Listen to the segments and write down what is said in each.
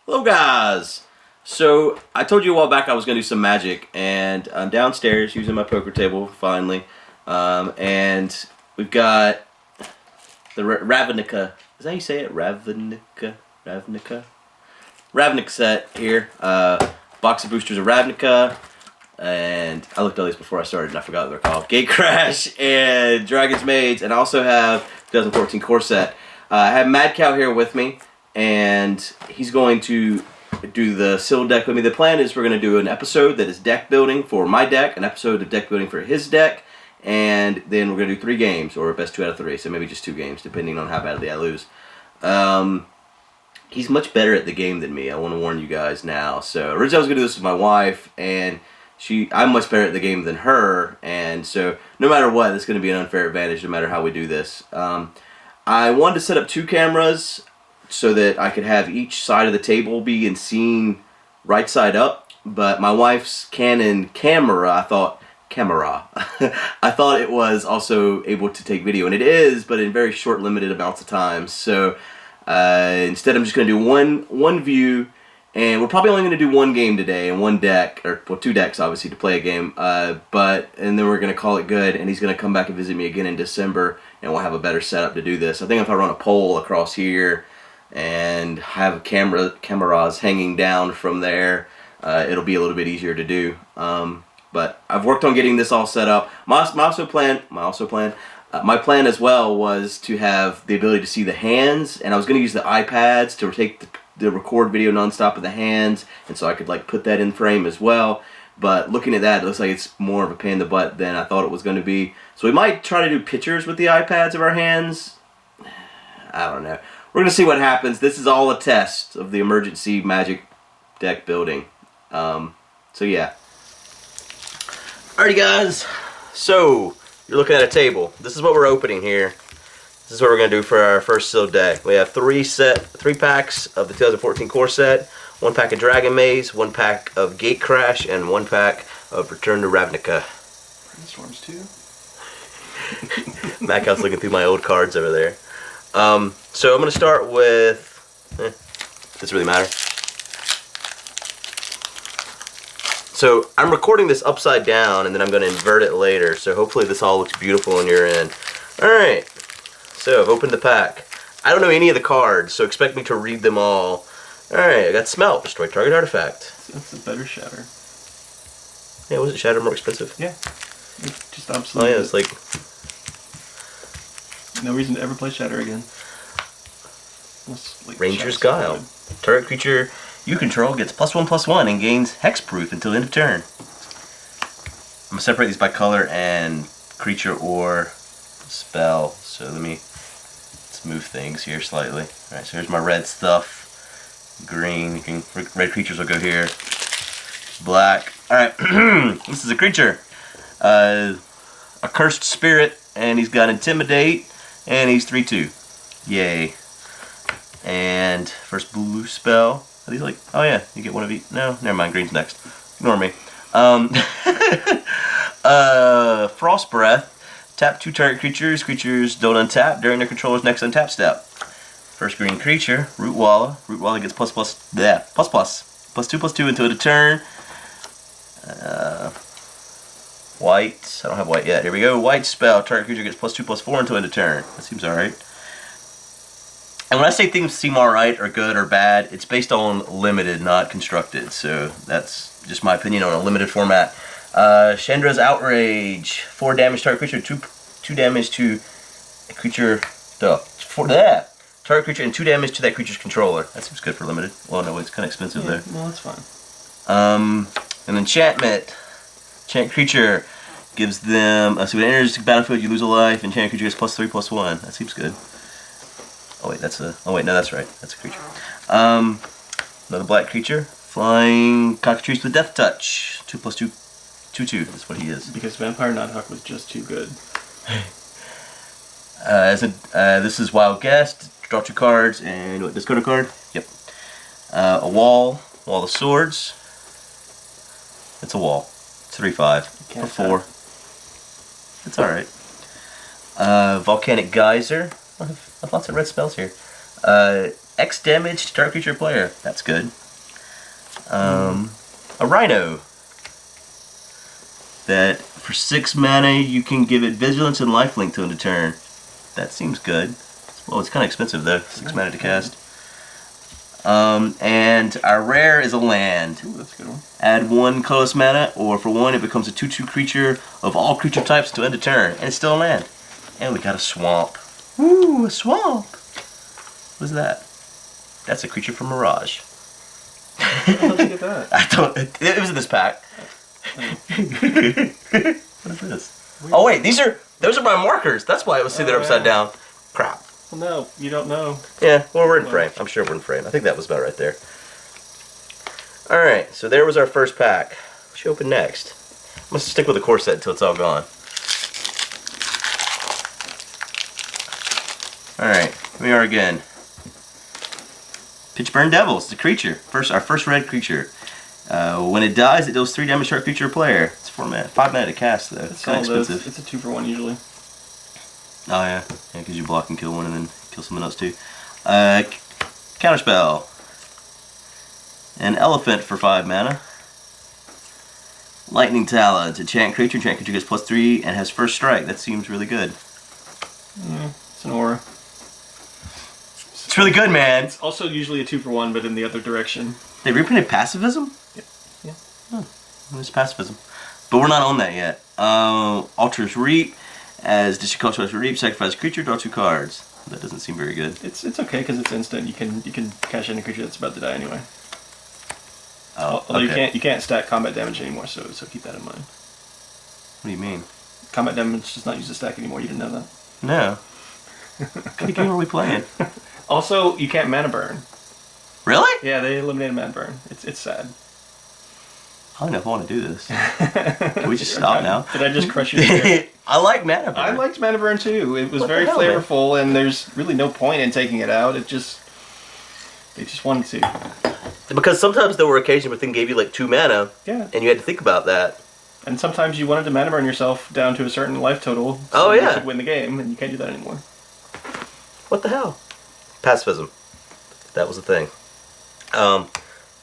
Hello guys! So, I told you a while back I was going to do some magic, and I'm downstairs using my poker table, finally. And we've got the Ravnica. Is that how you say it? Ravnica? Ravnica? Ravnica set here. Box of boosters of Ravnica. And I looked at these before I started and I forgot what they're called. Gate Crash and Dragon's Maids, and I also have 2014 core set. I have Madcow here with me, and he's going to do the Seal deck with me. The plan is we're going to do an episode that is deck building for my deck, an episode of deck building for his deck, and then we're going to do 3 games, or best 2 out of 3, so maybe just 2 games, depending on how badly I lose. He's much better at the game than me, I want to warn you guys now. So originally I was going to do this with my wife, and I'm much better at the game than her, and so no matter what, it's going to be an unfair advantage no matter how we do this. I wanted to set up 2 cameras so that I could have each side of the table be seen right side up, but my wife's Canon camera, I thought it was also able to take video, and it is, but in very short, limited amounts of time. So instead I'm just going to do one view, and we're probably only going to do 1 game today and 1 deck, or well, 2 decks obviously to play a game, and then we're going to call it good, and he's going to come back and visit me again in December, and we'll have a better setup to do this. I think if I run a pole across here and have cameras hanging down from there, it'll be a little bit easier to do. But I've worked on getting this all set up. My plan as well was to have the ability to see the hands, and I was going to use the iPads to take the record video nonstop of the hands, and so I could like put that in frame as well. But looking at that, it looks like it's more of a pain in the butt than I thought it was going to be. So we might try to do pictures with the iPads of our hands. I don't know. We're going to see what happens. This is all a test of the emergency magic deck building. So yeah. Alrighty guys. So you're looking at a table. This is what we're opening here. This is what we're going to do for our first sealed deck. We have 3 packs of the 2014 core set, 1 pack of Dragon Maze, 1 pack of Gate Crash, and 1 pack of Return to Ravnica. Brainstorms too. Madcow's looking through my old cards over there. So I'm going to start with... doesn't really matter. So I'm recording this upside down, and then I'm going to invert it later, so hopefully this all looks beautiful on your end. Alright, so I've opened the pack. I don't know any of the cards, so expect me to read them all. Alright, I got Smelt, destroy target artifact. That's a better shatter. Yeah, was it Shatter more expensive? Yeah. It's just absolutely. Oh yeah, it's like... no reason to ever play Shatter again. Unless, like, Ranger's Guile. Target creature you control gets +1/+1 and gains hexproof until end of turn. I'm going to separate these by color and creature or spell. So let's move things here slightly. Alright, so here's my red stuff. Green, red creatures will go here. Black. Alright, this is a creature. A cursed spirit, and he's got Intimidate, and he's 3/2. Yay. And first blue spell. Are these like, oh yeah, you get one of each. No, never mind, green's next. Ignore me. Frost Breath. Tap 2 target creatures. Creatures don't untap during their controller's next untap step. First green creature, Root Walla. Root Walla gets ++, +2/+2 until end of turn. White. I don't have white yet. Here we go. White spell. Target creature gets +2/+4 until end of turn. That seems alright. And when I say things seem alright or good or bad, it's based on limited, not constructed. So that's just my opinion on a limited format. Chandra's Outrage. 4 damage target creature, 2 damage to a creature. Target creature and 2 damage to that creature's controller. That seems good for limited. Well, no, it's kind of expensive there. Well, that's fine. An enchantment. Enchant creature gives them. So when it enters the battlefield, you lose a life. Enchant creature gets +3/+1. That seems good. Oh wait, that's a. Oh wait, no, that's right. That's a creature. Another black creature, flying cockatrice with death touch. 2/2, 2/2. That's what he is. Because Vampire Nighthawk was just too good. This is Wild Guest. Draw 2 cards and what? Discard a card. Yep. A wall of swords. It's a wall. It's 3/5 for 4. It's all right. Volcanic Geyser. I have lots of red spells here. X damage to target creature player. That's good. A Rhino. That for 6 mana you can give it Vigilance and Lifelink to end a turn. That seems good. Well, it's kind of expensive though. 6 mana to cast. And our rare is a land. Ooh, that's a good one. Add 1 colorless mana, or for 1 it becomes a 2/2 creature of all creature types to end a turn. And it's still a land. And we got a swamp. Woo, a swamp! What is that? That's a creature from Mirage. How'd you get that? I don't. It was in this pack. What is this? Weird. Oh wait, those are my markers. That's why it was sitting there upside down. Crap. Well, no, you don't know. Yeah, well, we're in frame. I'm sure we're in frame. I think that was about right there. All right, so there was our first pack. What should we open next? I'm gonna stick with the core set until it's all gone. All right, here we are again. Pitchburn Devils, the creature. Our first red creature. When it dies, it deals 3 damage to our creature or player. It's 5 mana to cast though. It's kind of expensive. It's a 2-for-1 usually. Oh yeah, because you block and kill one and then kill someone else too. Counterspell. An elephant for 5 mana. Lightning Talons. Enchant creature gets +3 and has first strike. That seems really good. Yeah, it's an aura. It's really good, man. It's also usually a 2-for-1, but in the other direction. They reprinted Pacifism? Yeah. Oh, it's Pacifism. But we're not on that yet. Altars Reap. As discard Altars Reap, sacrifice a creature, draw 2 cards. That doesn't seem very good. It's okay because it's instant. You can cash in a creature that's about to die anyway. Oh, although okay. you can't stack combat damage anymore, so keep that in mind. What do you mean? Combat damage does not use a stack anymore. You didn't know that? No. What kind of game are we playing? Also, you can't mana burn. Really? Yeah, they eliminated mana burn. It's sad. I don't know if I want to do this. Can we just stop now? Did I just crush your spirit? I like mana burn. I liked mana burn too. It was What very the hell, flavorful, and there's really no point in taking it out. They just wanted to. Because sometimes there were occasions where thing gave you like 2 mana, Yeah. and you had to think about that. And sometimes you wanted to mana burn yourself down to a certain life total. Oh, you yeah. could win the game, and you can't do that anymore. What the hell? Pacifism. That was the thing. A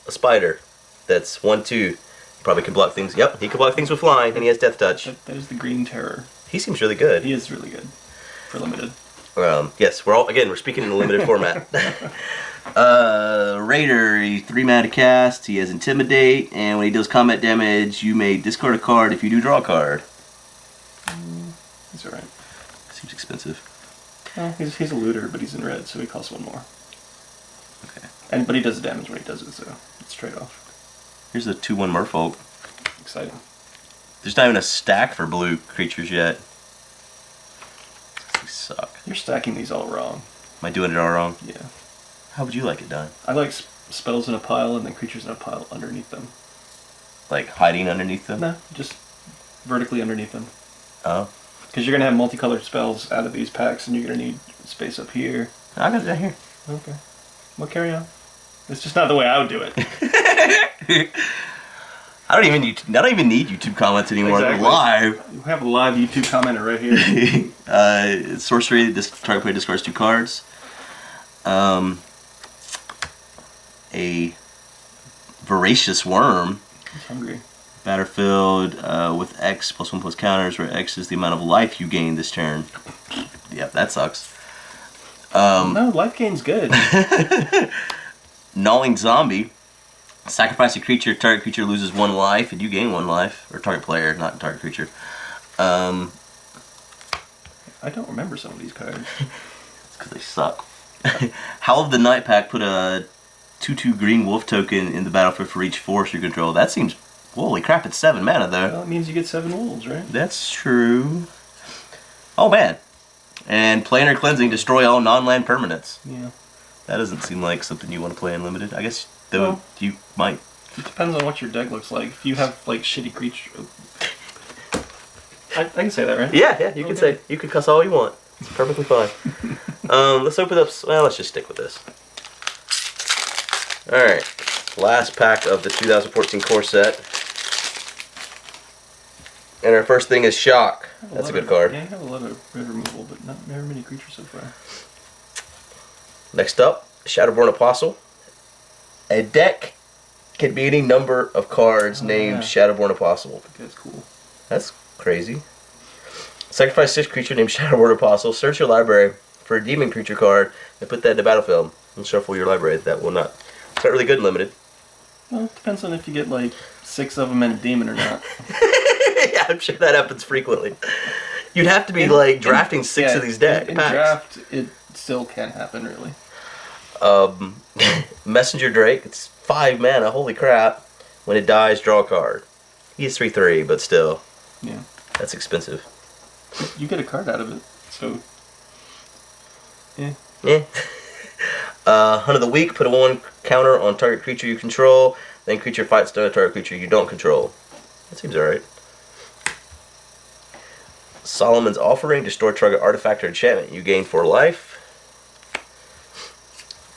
spider. That's 1/2. Probably can block things. Yep, he can block things with flying, and he has Death Touch. That is the Green Terror. He seems really good. He is really good for limited. Yes, we're speaking in a limited format. Raider, 3 mana to cast. He has Intimidate, and when he deals combat damage, you may discard a card. If you do, draw a card. He's alright. Seems expensive. Well, he's a looter, but he's in red, so he costs 1 more. Okay. But he does the damage when he does it, so it's trade off. Here's a 2/1 Merfolk. Exciting. There's not even a stack for blue creatures yet. These suck. You're stacking these all wrong. Am I doing it all wrong? Yeah. How would you like it done? I like spells in a pile and then creatures in a pile underneath them. Like hiding underneath them? No, just vertically underneath them. Oh. Because you're going to have multicolored spells out of these packs, and you're going to need space up here. I got it down here. Okay. Well, carry on. It's just not the way I would do it. I don't even need YouTube comments anymore. Exactly. They're live. We have a live YouTube commenter right here. Sorcery. This target player discards 2 cards. A voracious worm. He's hungry. Battlefield with X +1/+1 counters, where X is the amount of life you gain this turn. Yep, that sucks. No, life gain's good. Gnawing Zombie. Sacrifice a creature, target creature loses 1 life, and you gain 1 life. Or target player, not target creature. I don't remember some of these cards. It's because they suck. Howl of the Night Pack put a 2/2 green wolf token in the battlefield for each force you control. That seems... Holy crap, it's 7 mana though. Well, it means you get 7 wolves, right? That's true. Oh man. And Planar Cleansing, destroy all non-land permanents. Yeah. That doesn't seem like something you want to play in limited. I guess though you might. It depends on what your deck looks like. If you have like shitty creature, I can say that, right? Yeah, you can say. You can cuss all you want. It's perfectly fine. Let's open up. Well, let's just stick with this. All right, last pack of the 2014 core set. And our first thing is Shock. That's a good card. Yeah, you have a lot of red removal, but not very many creatures so far. Next up, Shadowborn Apostle. A deck can be any number of cards named Shadowborn Apostle. That's cool. That's crazy. Sacrifice 6 creature named Shadowborn Apostle. Search your library for a demon creature card and put that in the battlefield. And shuffle your library. That will not. It's not really good in limited. Well, it depends on if you get like 6 of them and a demon or not. Yeah, I'm sure that happens frequently. You'd have to be drafting 6 of these packs. In draft, it still can happen, really. Messenger Drake. It's 5 mana. Holy crap! When it dies, draw a card. He is 3/3, but still. Yeah. That's expensive. You get a card out of it, so. Yeah. Yeah. Hunt of the Week. Put a 1 counter on target creature you control. Then creature fights another target creature you don't control. That seems alright. Solomon's Offering. Destroy target artifact or enchantment. You gain 4 life.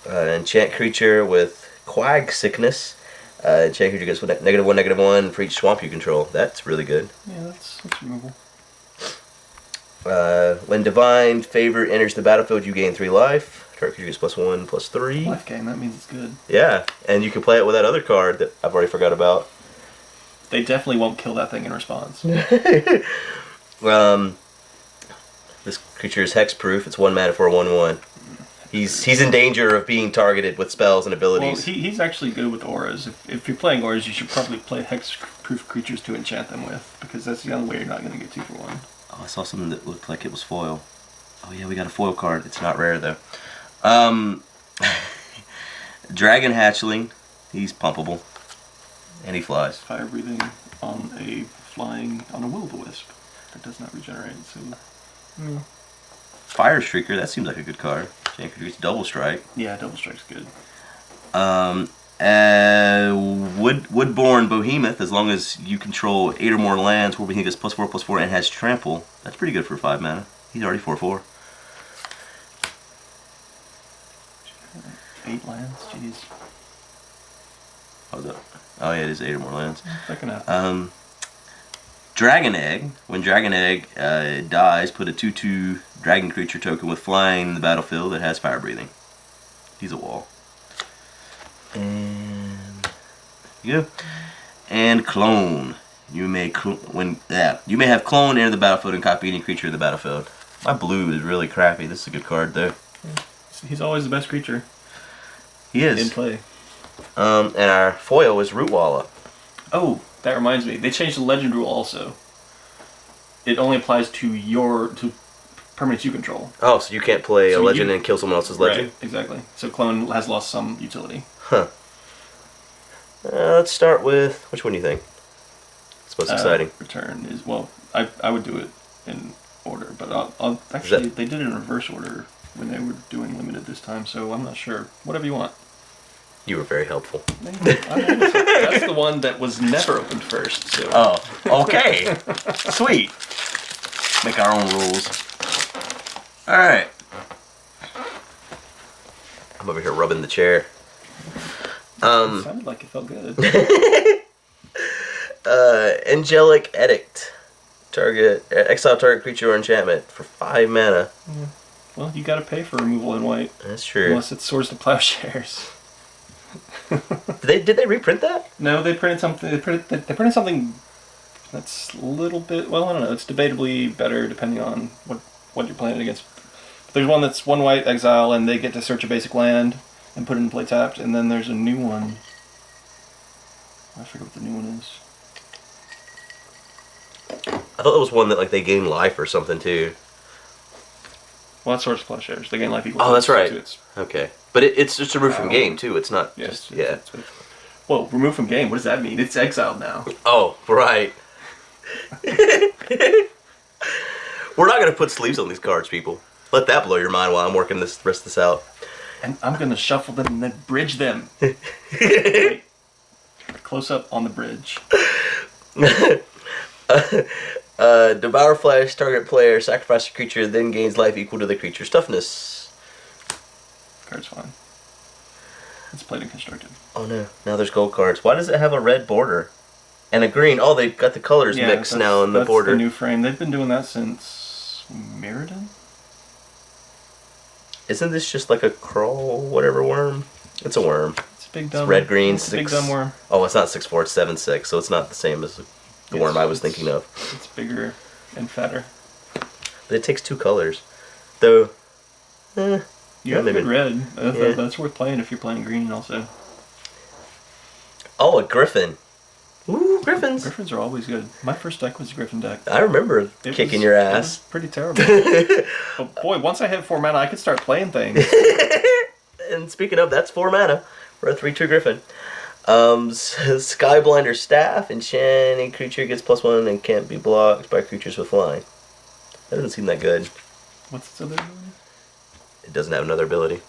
Enchant creature with Quag Sickness. Enchant creature gets -1/-1 for each swamp you control. That's really good. Yeah, that's removable. When Divine Favor enters the battlefield, you gain 3 life. Target creature gets +1/+3. Life gain, that means it's good. Yeah, and you can play it with that other card that I've already forgot about. They definitely won't kill that thing in response. This creature is hexproof. It's 1 mana for a 1/1. He's in danger of being targeted with spells and abilities. Well, he's actually good with auras. If you're playing auras, you should probably play hexproof creatures to enchant them with, because that's the only way you're not going to get 2 for 1. Oh, I saw something that looked like it was foil. Oh yeah, we got a foil card. It's not rare though. Dragon Hatchling. He's pumpable. And he flies. Fire breathing on a will-o'-the-wisp. That does not regenerate, so. Fire Shrieker, that seems like a good card. It's double strike. Yeah, double strike's good. Woodborn Behemoth, as long as you control 8 or more lands, where he gets +4/+4 and has trample. That's pretty good for 5 mana. He's already 4/4. 8 lands? Jeez. Oh yeah, it is 8 or more lands. That can happen. Dragon Egg. When Dragon Egg dies, put a 2/2 dragon creature token with flying in the battlefield that has fire breathing. He's a wall. And yeah. And Clone. You may have Clone enter the battlefield and copy any creature in the battlefield. My blue is really crappy. This is a good card though. He's always the best creature. He is. In play. And our foil is Rootwalla. Oh, that reminds me. They changed the legend rule also. It only applies to permanents you control. Oh, so you can't play a legend and kill someone else's legend? Right, exactly. So Clone has lost some utility. Huh. Let's start with, which one do you think? It's most exciting. Return is, well, I would do it in order, but I'll actually, they did it in reverse order when they were doing limited this time, so I'm not sure. Whatever you want. You were very helpful. That's the one that was never opened first. So. Oh, okay. Sweet. Make our own rules. Alright. I'm over here rubbing the chair. It sounded like it felt good. Angelic Edict. Exile target creature or enchantment for 5 mana. Yeah. Well, you gotta pay for removal in white. That's true. Unless it's Swords to Plowshares. Did they reprint that? No, they printed something. They printed something that's a little bit. Well, I don't know. It's debatably better depending on what you're playing against. But there's one that's 1 white exile, and they get to search a basic land and put it in play tapped. And then there's a new one. I forget what the new one is. I thought it was one that they gain life or something too. Well, that's Swords to Plowshares. They gain life equal. Oh, that's right. To its Okay, but it's just removed from game too. It's not. Yes. Yeah. Well, removed from game. What does that mean? It's exiled now. Oh, right. We're not gonna put sleeves on these cards, people. Let that blow your mind while I'm working the rest of this out. And I'm gonna shuffle them and then bridge them. Wait. Close up on the bridge. Devour Flesh, target player, sacrifice a creature, then gains life equal to the creature's toughness. Card's fine. It's played and constructed. Oh no, now there's gold cards. Why does it have a red border? And a green. Oh, they've got the colors mixed now in the border. That's the new frame. They've been doing that since Mirrodin? Isn't this just like a crawl, whatever worm? It's a worm. It's a big dumb. It's red green It's a 6. big dumb worm. Oh, it's not 6/4. It's 7/6. So it's not the same as the worm I was thinking of. It's bigger and fatter. But it takes 2 colors, though. You have maybe. good red. Yeah. That's worth playing if you're playing green also. Oh, a griffin. Ooh, griffins. Griffins are always good. My first deck was a griffin deck. I remember kicking your It was ass. pretty terrible. But boy, once I hit 4 mana, I could start playing things. And speaking of, that's 4 mana for a 3/2 griffin. Skyblinder Staff. Enchanting creature gets +1 and can't be blocked by creatures with flying. That doesn't seem that good. What's its other ability? It doesn't have another ability.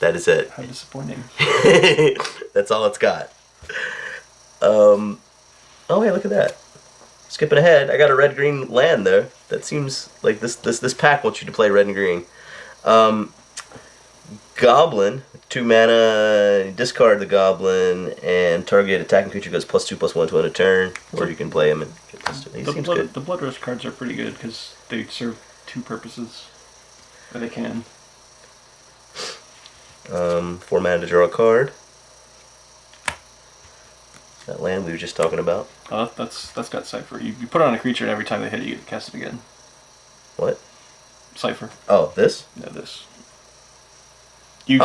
That is it. How disappointing. That's all it's got. Oh, hey, look at that. Skipping ahead, I got a red-green land there. That seems like this pack wants you to play red and green. Goblin, 2 mana, discard the goblin, and target attacking creature goes +2/+1 to end a turn, or you can play him and get +2. He seems good. The Blood Rush cards are pretty good because they serve 2 purposes. Or they can. 4 mana to draw a card. That land we were just talking about. That's got Cypher. You put it on a creature and every time they hit it, you get to cast it again. What? Cypher. Oh, this? No, this. You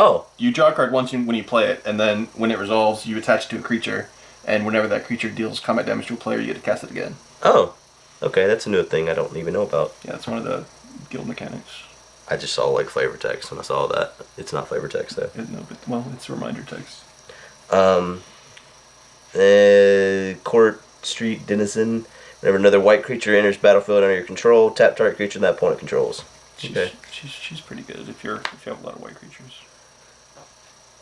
draw a card once when you play it, and then when it resolves, you attach it to a creature, and whenever that creature deals combat damage to a player, you get to cast it again. Oh, okay, that's a new thing I don't even know about. Yeah, that's one of the guild mechanics. I just saw like flavor text when I saw that. It's not flavor text though. It's reminder text. Court Street Denizen. Whenever another white creature enters battlefield under your control, tap target creature that opponent controls. Okay. She's pretty good if you have a lot of white creatures.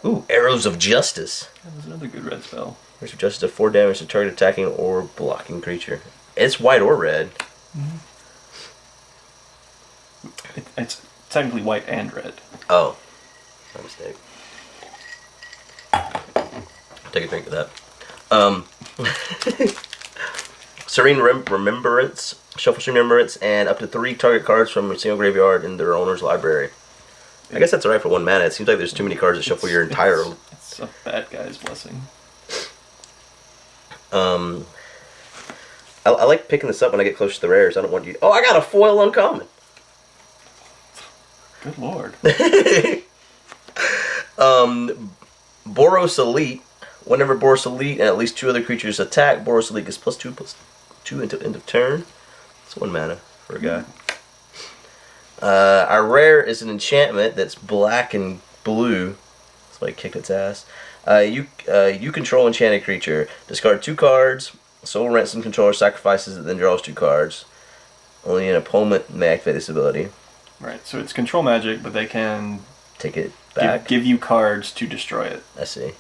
Ooh, Arrows of Justice. That was another good red spell. Arrows of Justice, 4 damage to target attacking or blocking creature. It's white or red. Mm-hmm. It's technically white and red. Oh, my mistake. Take a drink of that. Serene Remembrance, shuffle Serene Remembrance, and up to 3 target cards from a single graveyard in their owner's library. I guess that's alright for 1 mana. It seems like there's too many cards to shuffle your entire. It's a bad guy's blessing. I like picking this up when I get close to the rares. I don't want you. Oh, I got a foil uncommon. Good lord. Boros Elite. Whenever Boros Elite and at least 2 other creatures attack, Boros Elite gets +2/+2 until end of turn. It's 1 mana for a guy. Our rare is an enchantment that's black and blue. That's why I kicked its ass. You control enchanted creature. Discard 2 cards. Soul Ransom controller sacrifices it, then draws 2 cards. Only an opponent may activate this ability. Right, so it's control magic, but they can Take it back. give you cards to destroy it. I see.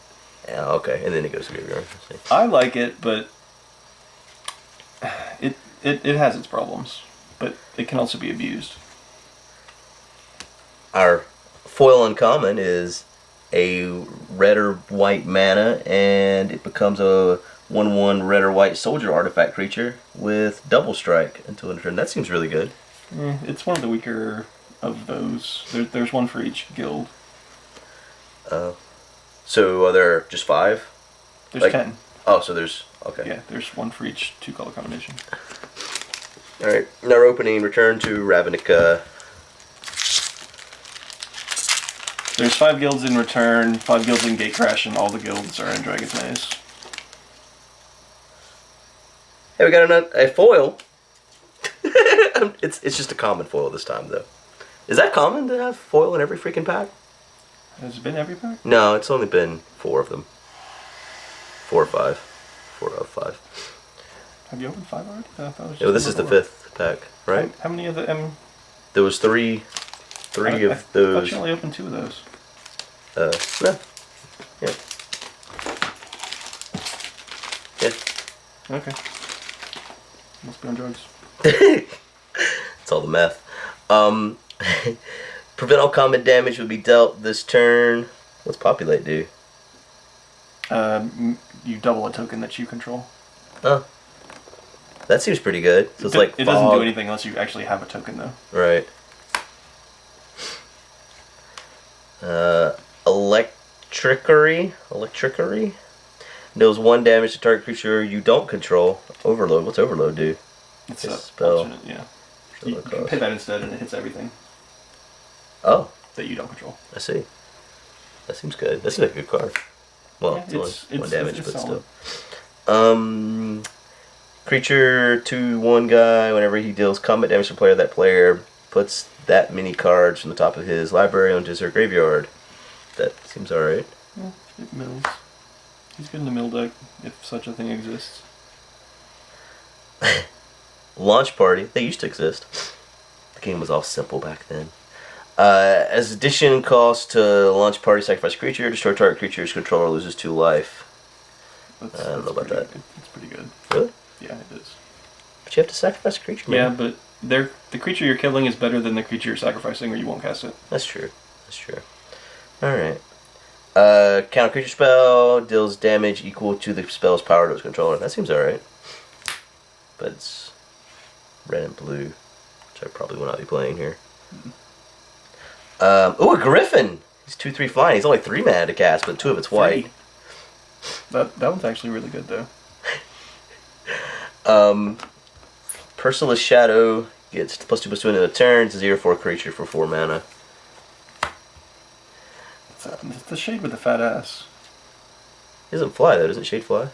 Yeah, okay, and then it goes to graveyard. I see. I like it, but it has its problems. But it can also be abused. Our foil uncommon is a red or white mana, and it becomes a 1/1 red or white soldier artifact creature with double strike until end of turn. That seems really good. It's one of the weaker of those. There's one for each guild. So are there just 5? There's 10. Oh, so there's okay. Yeah, there's one for each 2-color combination. All right. In our opening, return to Ravnica. There's 5 guilds in Return, 5 guilds in Gatecrash, and all the guilds are in Dragon's Maze. Hey, we got a foil. It's just a common foil this time, though. Is that common to have foil in every freaking pack? Has it been every pack? No, it's only been 4 of them. 4 or 5. 4 of 5. Have you opened 5 already? I thought it was Yeah, well, this is the 5th pack, right? How many of the There was 3 of I those. thought you only opened 2 of those. No. Yeah. Yeah. Okay. Must be on drugs. It's all the meth. Prevent all combat damage will be dealt this turn. What's Populate do? You double a token that you control. Oh. That seems pretty good. So it's like it doesn't do anything unless you actually have a token, though. Right. Electricary. Deals 1 damage to target creature you don't control. Overload. What's Overload do? It's a spell. alternate, yeah. You can pay that instead, and it hits everything. Oh. That you don't control. I see. That seems good. That's a good card. Well, Yeah, it's one damage, but solid. still. Creature 2/1 guy. Whenever he deals combat damage to a player, that player puts that many cards from the top of his library onto his graveyard. That seems alright. Yeah, it mills. He's good in the mill deck, if such a thing exists. Launch Party. They used to exist. The game was all simple back then. As addition cost to Launch Party, sacrifice a creature. Destroy target creature's controller loses 2 life. I don't know about that. It's pretty good. Really? Yeah, it is. But you have to sacrifice a creature, man. Yeah, but the creature you're killing is better than the creature you're sacrificing, or you won't cast it. That's true. Alright. Counter creature spell deals damage equal to the spell's power to its controller. That seems alright. But it's red and blue, which I probably will not be playing here. A Griffin! He's 2/3 flying. He's only 3 mana to cast, but 2 of it's white. That one's actually really good, though. Merciless Shadow gets +2/+2 into the turn. It's a 0/4 creature for 4 mana. It's the shade with the fat ass. He doesn't fly though, doesn't Shade fly?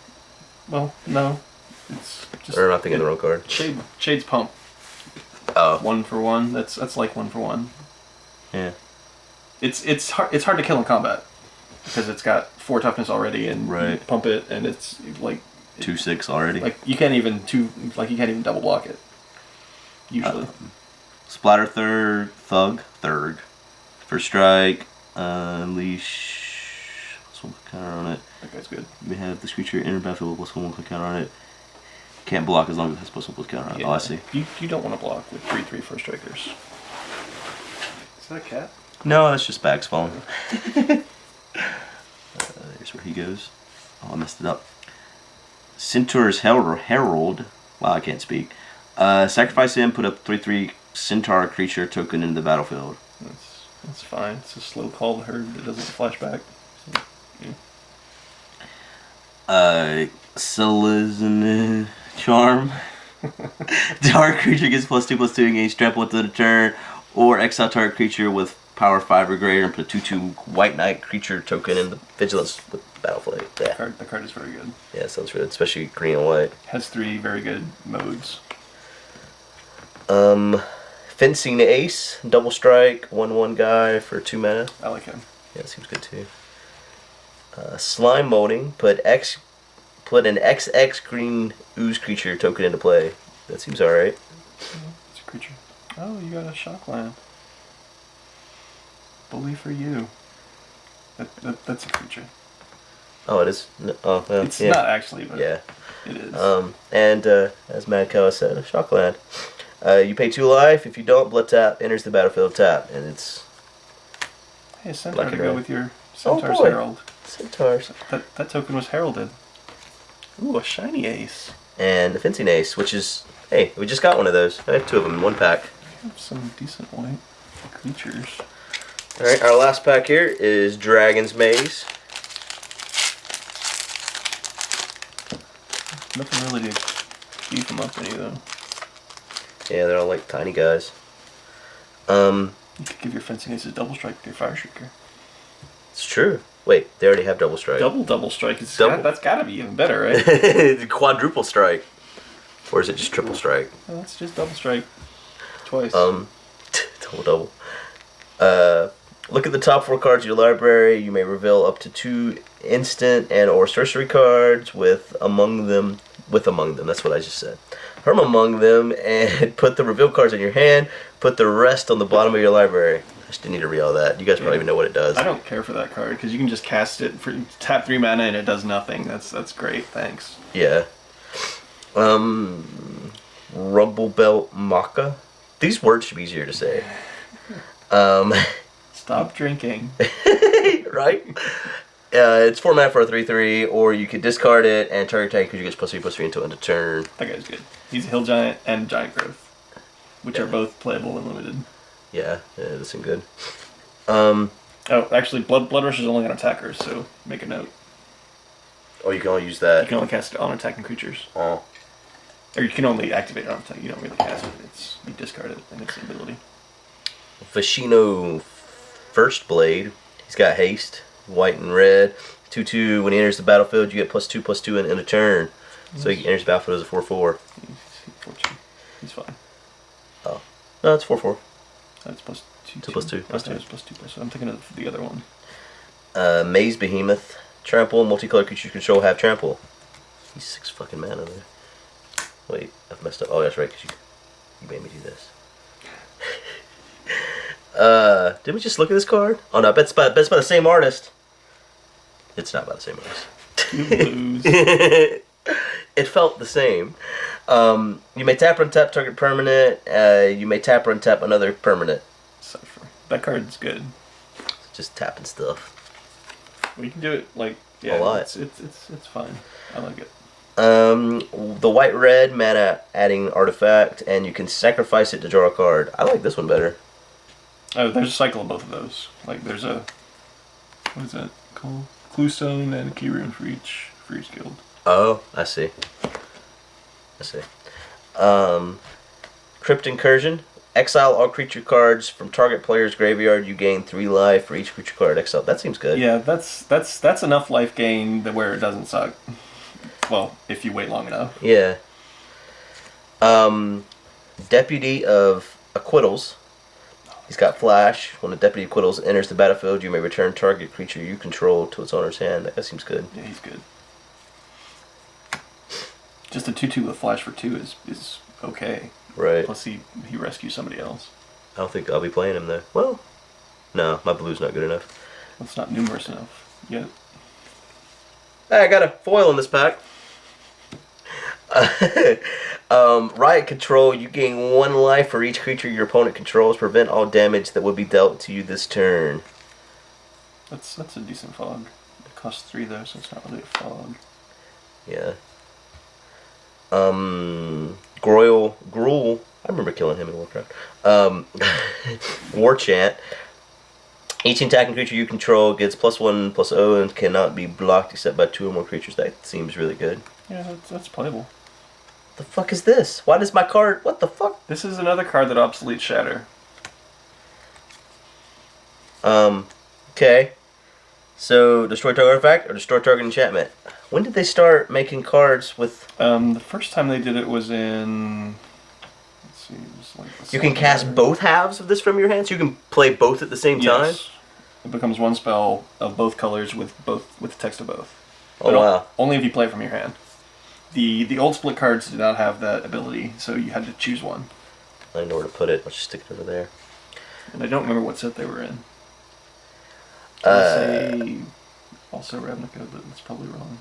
Well, no. It's just. Or am I thinking the wrong card? Shade's pump. Oh. 1/1. That's like 1/1. Yeah. It's hard to kill in combat because it's got 4 toughness already, and you pump it, and it's like 2/6 already. Like you can't even double block it. Usually. Splatter Thug. First strike. Unleash. +1 counter on it. That guy's good. We have this creature enter battlefield with +1 counter on it. Can't block as long as it has +1 counter on it. Yeah. Oh, I see. You don't want to block with 3/3 first strikers. Is that a cat? No, that's just bags falling. Here's where he goes. Oh, I messed it up. Centaur's Herald. Wow, I can't speak. Sacrifice him, put up 3/3 Centaur creature token into the battlefield. That's fine. It's a slow called herd that doesn't flash back. So, yeah. Selizan Charm. Target creature gets +2/+2 engage trample into the turn, or exile target creature with power 5 or greater and put a 2/2 White Knight creature token in the vigilance with Battleflame. Yeah. The card is very good. Yeah, sounds good, especially green and white. Has 3 very good modes. Fencing Ace, double strike, 1/1 guy for 2 mana. I like him. Yeah, seems good too. Slime Molding, put an XX green ooze creature token into play. That seems alright. It's a creature. Oh, you got a Shockland. Bully for you. That's a creature. Oh, it is? No, oh, well, it's not actually, but yeah. It is. And as Madcow said, a Shockland. You pay 2 life. If you don't, blood tap enters the battlefield tap, and it's. Hey, a Centaur to go red. with your Centaur's boy. Herald. Centaurs. That token was heralded. Ooh, a shiny ace. And the Fencing Ace, which is. Hey, we just got one of those. I have 2 of them in 1 pack. We have some decent white creatures. Alright, our last pack here is Dragon's Maze. Nothing really to beef them up any, though. Yeah, they're all like tiny guys. You could give your Fencing Ace a double strike with your Fire Shrieker. It's true. Wait, they already have double strike. Double strike. That's gotta be even better, right? Quadruple strike. Or is it just triple strike? Well, that's just double strike. Twice. Double. Look at the top 4 cards of your library. You may reveal up to 2 instant and or sorcery cards with among them. That's what I just said. From among them, and put the reveal cards in your hand. Put the rest on the bottom of your library. I just didn't need to read all that. You guys probably even know what it does. I don't care for that card because you can just cast it for tap 3 mana and it does nothing. That's great. Thanks. Yeah. Rumble Belt Maca. These words should be easier to say. Stop drinking. Right? It's 4 mana for a 3/3, or you could discard it and target tank because you get +3/+3 until end of turn. That guy's good. He's a Hill Giant and Giant Growth, which are both playable and limited. Yeah, that seems good. Oh, actually, Blood Rush is only on attackers, so make a note. Oh, you can only use You that. can only cast it on attacking creatures. Oh. Or you can only activate it on attack. You don't really cast it. You discard it, and it's an ability. Vashino First Blade. He's got haste, white and red. 2/2. When he enters the battlefield, you get +2/+2 in a turn. Yes. So he enters the battlefield as a 4/4. He's fine. Oh. No, it's 4/4. That's +2. 2/+2. +2. It's +2. I'm thinking of the other one. Maze Behemoth. Trample. Multicolored creatures you control have trample. He's 6 fucking mana there. Wait, I've messed up. Oh, that's right, because you made me do this. Did we just look at this card? Oh no, I bet it's by the same artist. It's not by the same artist. You lose. It felt the same. You may tap or untap target permanent. You may tap or untap another permanent. Cypher. That card's good. Just tapping stuff. Well, you can do it like a lot. It's fine. I like it. The white-red mana adding artifact, and you can sacrifice it to draw a card. I like this one better. Oh, there's a cycle of both of those. Like there's a what is that called? Cluestone and a key rune for each guild. Oh, I see. Crypt Incursion. Exile all creature cards from target player's graveyard. You gain 3 life for each creature card exiled. That seems good. Yeah, that's enough life gain where it doesn't suck. Well, if you wait long enough. Yeah. Deputy of Acquittals. He's got flash. When a Deputy of Acquittals enters the battlefield, you may return target creature you control to its owner's hand. That seems good. Yeah, he's good. Just a 2/2 with flash for 2 is okay. Right. Plus he rescues somebody else. I don't think I'll be playing him though. Well, no, my blue's not good enough. It's not numerous enough yet. Hey, I got a foil in this pack. Riot Control. You gain 1 life for each creature your opponent controls. Prevent all damage that would be dealt to you this turn. That's a decent fog. It costs 3 though, so it's not really a fog. Yeah. Gruul. I remember killing him in Warcraft. War Chant. Each attacking creature you control gets +1/+0 and cannot be blocked except by 2 or more creatures. That seems really good. Yeah, that's playable. The fuck is this? Why does my card... What the fuck? This is another card that obsoletes Shatter. Okay. So, destroy target artifact or destroy target enchantment? When did they start making cards with... The first time they did it was in... Let's see, it was like... You can cast both halves of this from your hand? So you can play both at the same time? It becomes 1 spell of both colors with text of both. Oh, wow. Only if you play from your hand. The old split cards did not have that ability, so you had to choose one. I know where to put it. Let's just stick it over there. And I don't remember what set they were in. I'll say also Ravnica, but that's probably wrong.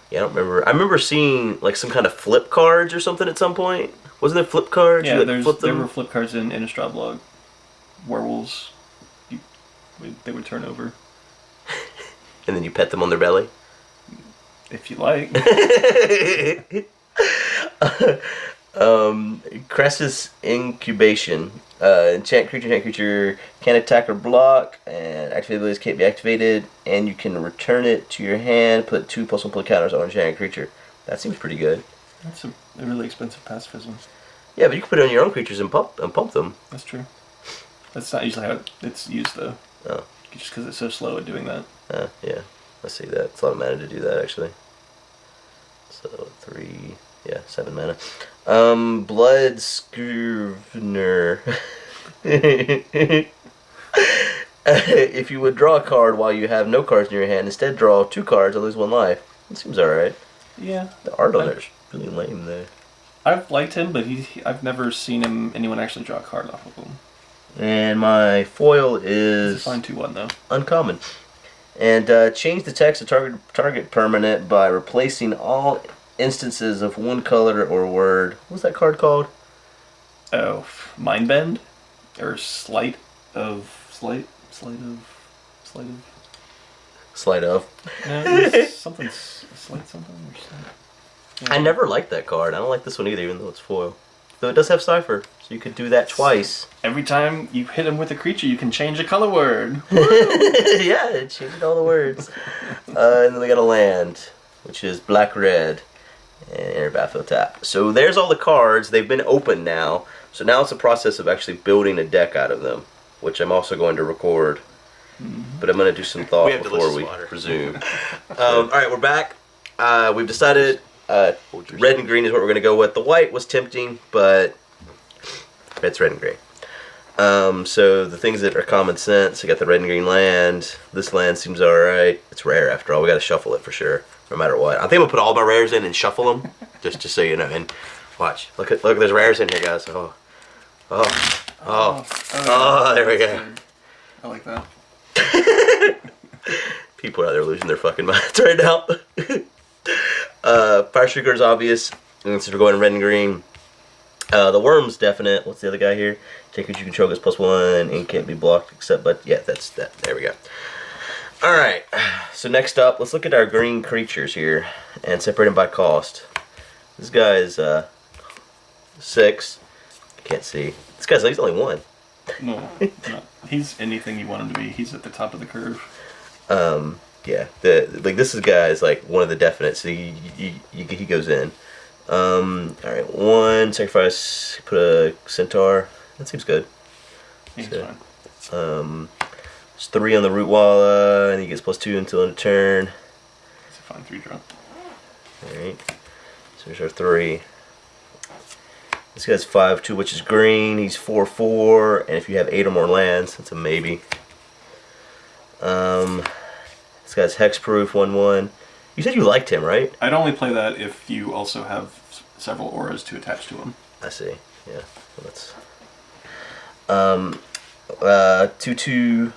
Yeah, I don't remember. I remember seeing like some kind of flip cards or something at some point. Wasn't there flip cards? Yeah, there were flip cards in Innistrad Blog. Werewolves, they would turn over. And then you pet them on their belly? If you like. Cressus Incubation. Enchant creature can attack or block, and activate abilities can't be activated, and you can return it to your hand, put 2+1 counters on enchanted creature. That seems pretty good. That's a really expensive pacifism. Yeah, but you can put it on your own creatures and pump them. That's true. That's not usually how it's used, though. Oh. Just because it's so slow at doing that. Yeah. I see that. It's a lot of mana to do that, actually. So, 7 mana. Blood Scrivener. If you would draw a card while you have no cards in your hand, instead draw 2 cards and lose 1 life. It seems alright. Yeah. The art on it is really lame there. I've liked him, but I've never seen anyone actually draw a card off of him. And my foil is... It's a fine 2/1 though. Uncommon. And change the text of target permanent by replacing all instances of 1 color or word. What's that card called? Oh, Mindbend? Or Sleight of... Sleight of... No, it's something... Sleight something or Sleight? Yeah. I never liked that card. I don't like this one either, even though it's foil. Though it does have Cipher, so you could do that twice. Every time you hit him with a creature, you can change a color word. Yeah, it changed all the words. And then we got a land, which is black-red, and enter battlefield tap. So there's all the cards. They've been opened now. So now it's a process of actually building a deck out of them, which I'm also going to record. But I'm going to do some thought before we presume. All right, we're back. We've decided red and green is what we're going to go with. The white was tempting, but it's red and green. So the things that are common sense, I got the red and green land. This land seems alright. It's rare after all. We got to shuffle it for sure, no matter what. I think I'm going to put all my rares in and shuffle them, just so you know. And watch. Look, there's rares in here, guys. Oh, there we go. I like that. People out there losing their fucking minds right now. Fire Streaker is obvious. And since we're going red and green. The worm's definite. What's the other guy here? Take what you control gets +1 and can't be blocked except, but yeah, that's that. There we go. Alright, so next up, let's look at our green creatures here and separate them by cost. This guy is 6. Can't see. This guy's he's only 1. No, not. He's anything you want him to be. He's at the top of the curve. Yeah, this guy is like one of the definites. So he goes in. Alright, 1 sacrifice, put a centaur. That seems good. He's fine. It's 3 on the root walla, and he gets +2 until end of turn. It's a fine 3-drop. Alright, so there's our 3. This guy's 5/2, which is green. He's 4/4, and if you have 8 or more lands, that's a maybe. This guy's hexproof 1/1. You said you liked him, right? I'd only play that if you also have several auras to attach to him. I see. Yeah. Well, that's 2/2,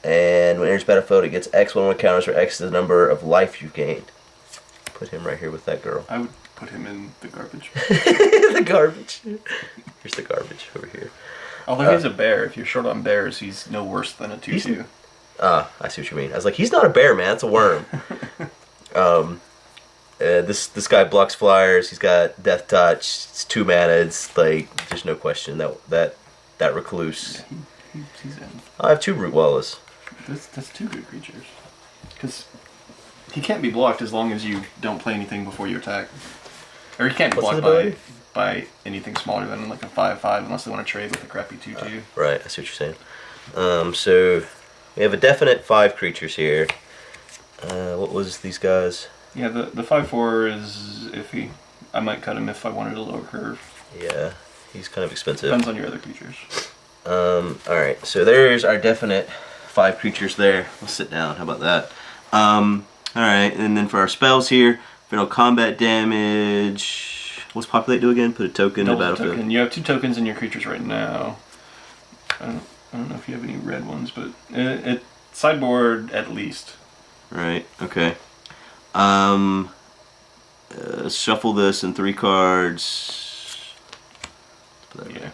and when it enters battlefield, it gets X 1/1 counters, where X is the number of life you've gained. Put him right here with that girl. I would put him in the garbage. The garbage. Here's the garbage over here. Although he's a bear, if you're short on bears, he's no worse than a 2/2. I see what you mean. I was like, he's not a bear, man. It's a worm. This guy blocks flyers. He's got death touch. It's 2 mana. It's like there's no question that recluse. Yeah, he's in. I have 2 root wallas. That's 2 good creatures. Because he can't be blocked as long as you don't play anything before you attack. Or he can't be blocked by anything smaller than like a 5/5 unless they want to trade with a crappy 2/2. Right, I see what you're saying. So we have a definite 5 creatures here. What was these guys? Yeah, the 5/4 is iffy. I might cut him if I wanted a lower curve. Yeah, he's kind of expensive. Depends on your other creatures. Alright, so there's our definite 5 creatures there. Let's sit down, how about that? Alright, and then for our spells here, fatal combat damage. What's populate do again? Put a token in the battlefield. Token. You have 2 tokens in your creatures right now. I don't know if you have any red ones, but it sideboard at least. Right, okay. Shuffle this in 3 cards. Yeah.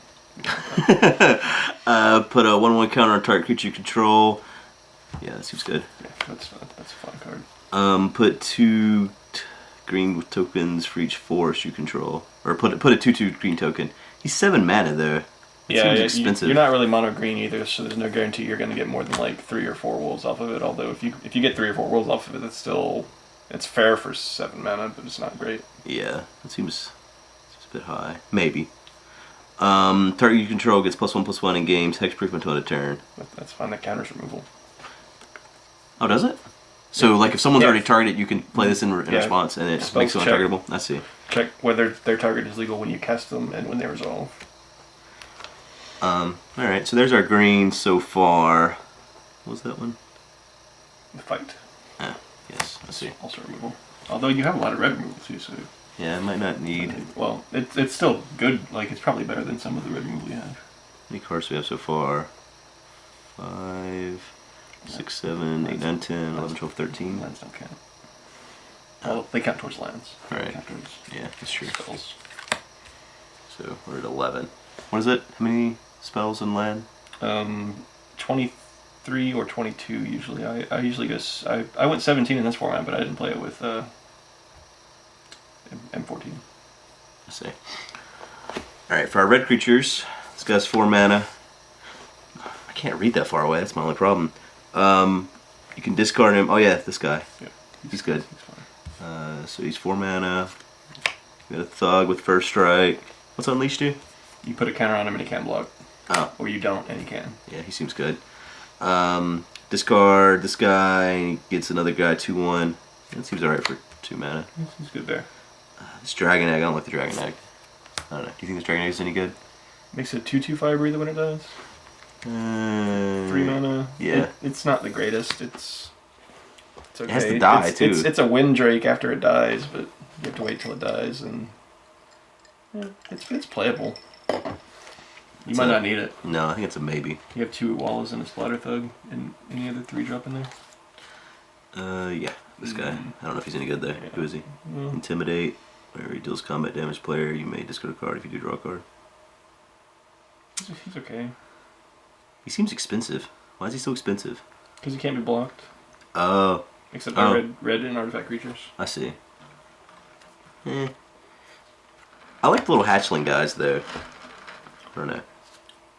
Put a 1/1 counter on target creature you control. Yeah, that seems good. Yeah, that's a fun card. Put 2 green tokens for each force you control, or put a 2/2 green token. He's 7 mana though. Yeah, seems expensive. You're not really mono green either, so there's no guarantee you're going to get more than like 3 or 4 wolves off of it. Although if you get 3 or 4 wolves off of it, it's fair for 7 mana, but it's not great. Yeah, it seems a bit high. Maybe. Target you control gets +1/+1 in games. Hexproof until end of turn. That's fine. That counters removal. Oh, does it? So, like, if someone's already targeted, you can play this in response, and it Spells makes them untargetable? I see. Check whether their target is legal when you cast them and when they resolve. Alright, so there's our green so far. What was that one? The fight. Ah, yes, I see. Also removal. Although you have a lot of red removal too, so... Yeah, I might not need... Well, it's still good. Like, it's probably better than some of the red removal you have. How many cards do we have so far? 5, 6, 7, 8, 9, 10, 11, 12, 13. Lands don't count. Well, they count towards lands. Right. They count towards Yeah, that's true. spells. So we're at 11. What is it? How many spells in land? 23 or 22 usually. I usually go... I went 17 in this format, but I didn't play it with M14. I see. Alright, for our red creatures, this guy's 4 mana. I can't read that far away, that's my only problem. You can discard him. Oh yeah, this guy. Yeah, he's good. He's fine. So he's 4 mana. Got a Thug with first strike. What's Unleash do? You put a counter on him and he can't block. Oh. Or you don't and he can. Yeah, he seems good. Discard this guy, and he gets another guy 2/1. That seems alright for 2 mana. He's good there. This Dragon Egg, I don't like the Dragon Egg. I don't know. Do you think this Dragon Egg is any good? Makes it 2/2 fire breather when it does. 3 mana. Yeah. It's not the greatest. It's okay. It has to die, too. It's a Windrake after it dies, but you have to wait till it dies, and yeah, it's playable. You might not need it. No, I think it's a maybe. You have 2 Wallas and a Splatter Thug, and any other 3-drop in there? Yeah. This guy. I don't know if he's any good there. Yeah. Who is he? Intimidate. Whenever he deals combat damage player, you may discard a card if you do draw a card. He's okay. He seems expensive. Why is he so expensive? Because he can't be blocked. Oh. Except by red and artifact creatures. I see. I like the little hatchling guys, though. I don't know.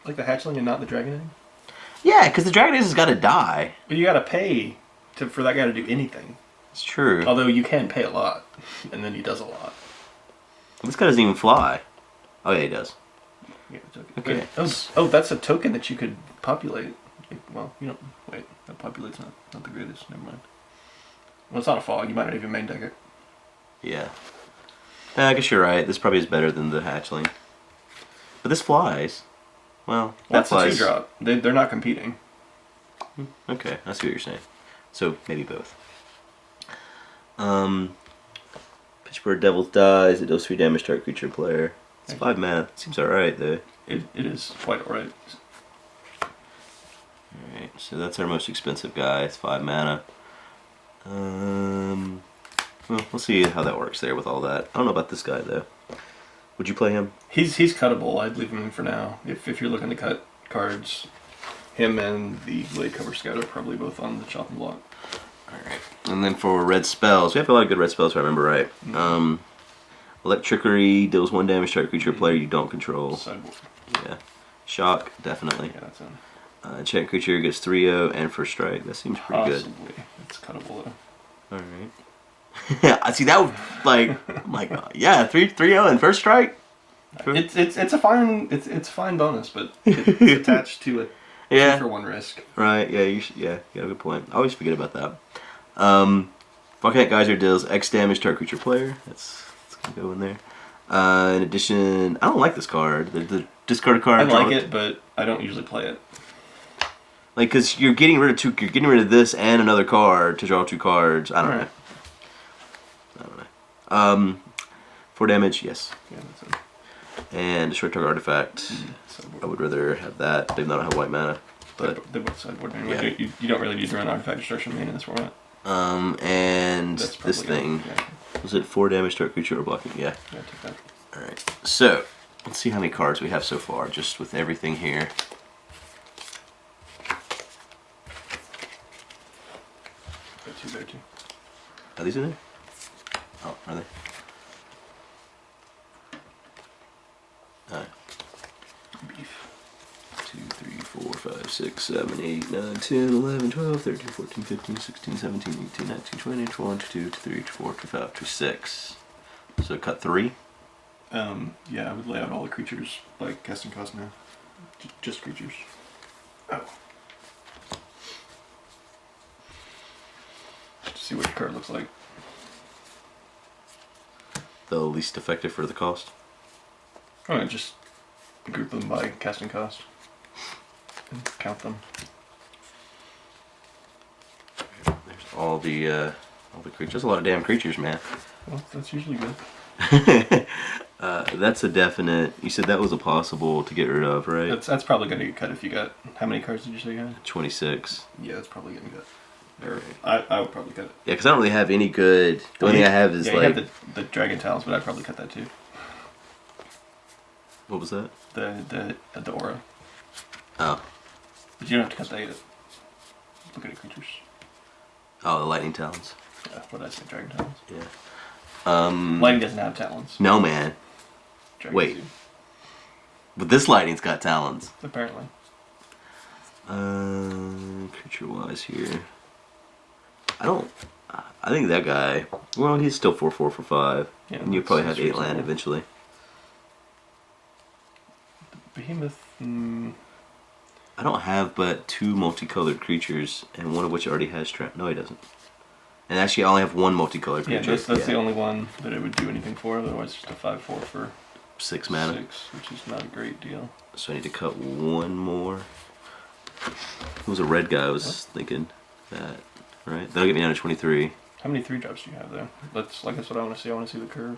Like the hatchling and not the dragon egg? Yeah, because the Dragon Egg has got to die. But you gotta pay for that guy to do anything. It's true. Although you can pay a lot, and then he does a lot. This guy doesn't even fly. Oh yeah, he does. Yeah, Okay. Oh, that's a token that you could populate. Well, you don't. Wait, that populate's not the greatest. Never mind. Well, it's not a fog. You might not even main deck it. Yeah. I guess you're right. This probably is better than the hatchling. But this flies. Well, that that's a flies. 2-drop. They're not competing. Okay, I see what you're saying. So maybe both. Pitchbird Devil dies. It deals 3 damage to our creature player. It's 5 mana. Seems alright though. It is quite alright. Alright, so that's our most expensive guy. It's 5 mana. Well, we'll see how that works there with all that. I don't know about this guy though. Would you play him? He's cuttable. I'd leave him in for now. If you're looking to cut cards, him and the Blade Cover Scout are probably both on the chopping block. Alright. And then for red spells, we have a lot of good red spells if I remember right. Electricity deals 1 damage to a creature player you don't control. Sideboard. Yeah. Shock, definitely. Yeah, that's in. Enchant creature gets 3/0 and first strike. That seems pretty good. Possibly. It's cuttable though. Alright. I see that would, like, I'm like, yeah, 3/0 and first strike? It's a fine bonus, but it's attached to a 2-for-1 risk. Right, yeah, you got a good point. I always forget about that. Volcanic Geyser deals X damage to our creature player. That's gonna go in there. In addition, I don't like this card. The discard card. I like it, but I don't usually play it. Like, cause you're getting rid of this and another card to draw 2 cards. I don't know. 4 damage, yes. Yeah, that's it. And destroy target artifact. I would rather have that, even though I don't have white mana. But they're both sideboard. Yeah. You don't really need to run artifact destruction main in this format. And That's this thing. Yeah. Was it 4 damage to our creature or blocking? Yeah. Yeah, take that. Alright. So, let's see how many cards we have so far, just with everything here. Got 2 there too. Are these in there? Oh, are they? Beef. 2, 3, 4, 5, 6, 7, 8, 9, 10, 11, 12, 13, 14, 15, 16, 17, 18, 19, 20, 21, 22, 23, 24, 25, 26. So cut 3? Yeah, I would lay out all the creatures by casting cost now. Just creatures. Oh. Just see what your card looks like. The least effective for the cost? Oh, just group them by casting cost. And count them. There's all the creatures. There's a lot of damn creatures, man. Well, that's usually good. That's a definite. You said that was a possible to get rid of, right? That's probably going to get cut if you got... How many cards did you say you had? 26. Yeah, that's probably going to get cut. I would probably cut it. Yeah, because I don't really have any good. The only thing I have is you like. have the Dragon Talons, but I'd probably cut that too. What was that? The aura. Oh. But you don't have to cut that either. Look at the creatures. Oh, the lightning talons. Yeah, what did I say? Dragon Talons? Yeah. Lightning doesn't have talons. No, man. Dragons Wait. do. But this lightning's got talons. Apparently. Creature-wise here. I think that guy... Well, he's still 4/4 for 5. Yeah, and you probably have 8 reasonable. land eventually. Behemoth... I don't have but 2 multicolored creatures, and one of which already has trap. No, he doesn't. And actually, I only have 1 multicolored Yeah, creature. that's the only one that it would do anything for. Otherwise, it's just a 5/4 for 6 mana. 6, which is not a great deal. So I need to cut 1 more. It was a red guy I was thinking that. Right? That'll get me down to 23. How many 3-drops do you have there? That's what I want to see. I want to see the curve.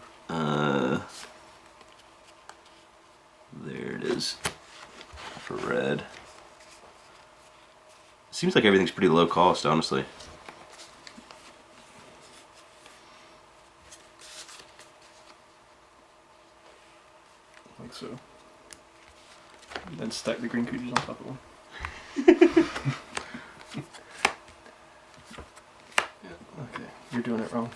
There it is. For red. Seems like everything's pretty low cost, honestly. Like so. And then stack the green creatures on top of them. Yeah, okay. You're doing it wrong.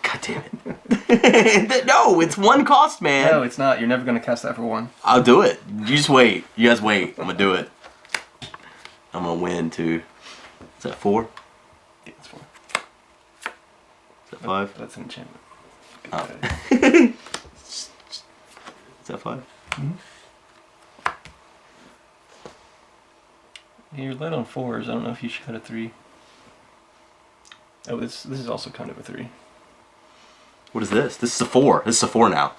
God damn it. No, it's 1 cost, man. No, it's not. You're never going to cast that for 1. I'll do it. You just wait. You guys wait. I'm gonna do it. I'm gonna win too. Is that 4? Yeah, it's 4. Is that 5? That's an enchantment. Oh. Is that 5? Mm-hmm. You're light on 4s. I don't know if you should cut a 3. Oh, this is also kind of a 3. What is this? This is a 4. This is a 4 now.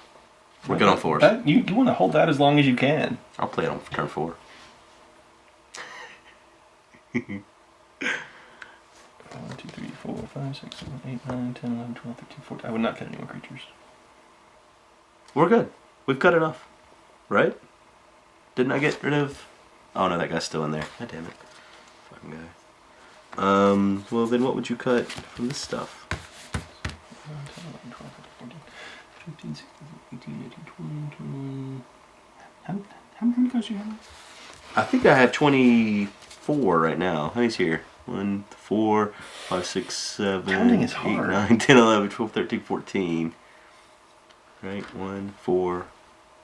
We're good on 4s. You want to hold that as long as you can. I'll play it on turn 4. 1, 2, 3, 4, 5, 6, 7, 8, 9, 10, 11, 12, 13, 14. I would not cut any more creatures. We're good. We've cut enough. Right? Didn't I get rid of... Oh no, that guy's still in there. God damn it. Fucking guy. Well then what would you cut from this stuff? 10, 11, 12, 13, 14, 15, 16, 18, 19, 20, 21... How many cards do you have? I think I have 24 right now. How many's here? 1, 4, 5, 6, 7, Counting is 8, hard. 9, 10, 11, 12, 13, 14. Right? 1, 4,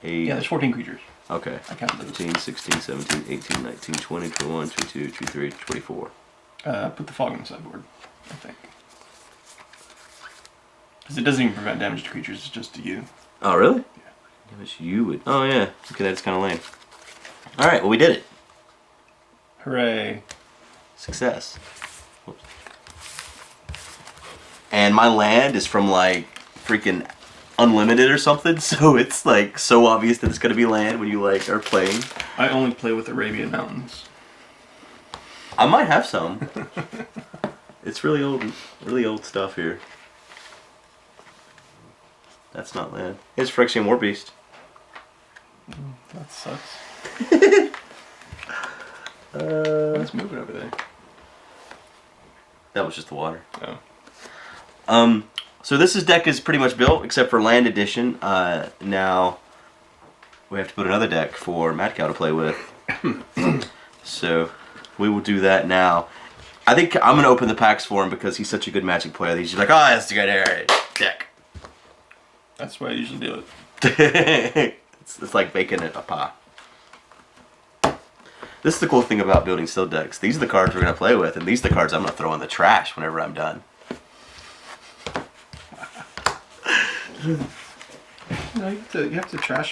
8. Yeah, there's 14 creatures. Okay. I counted those. 15, 16, 17, 18, 19, 20, 21, 22, 23, 24. Put the fog on the sideboard, I think. Because it doesn't even prevent damage to creatures, it's just to you. Oh, really? Yeah. Damage you would. Oh, yeah. Okay, that's kind of lame. Alright, well, we did it. Hooray. Success. Whoops. And my land is from, like, freaking unlimited or something, so it's, like, so obvious that it's going to be land when you, like, are playing. I only play with Arabian Mountains. I might have some. It's really old stuff here. That's not land. It's Phyrexian Warbeast. That sucks. Let's move it over there. That was just the water. Oh. So this deck is pretty much built, except for land edition. Now we have to put another deck for Madcow to play with. So we will do that now. I think I'm gonna open the packs for him because he's such a good Magic player. He's just like, oh, that's a good deck. That's why I usually do it. It's like baking a pie. This is the cool thing about building still decks. These are the cards we're gonna play with, and these are the cards I'm gonna throw in the trash whenever I'm done. No, you have to trash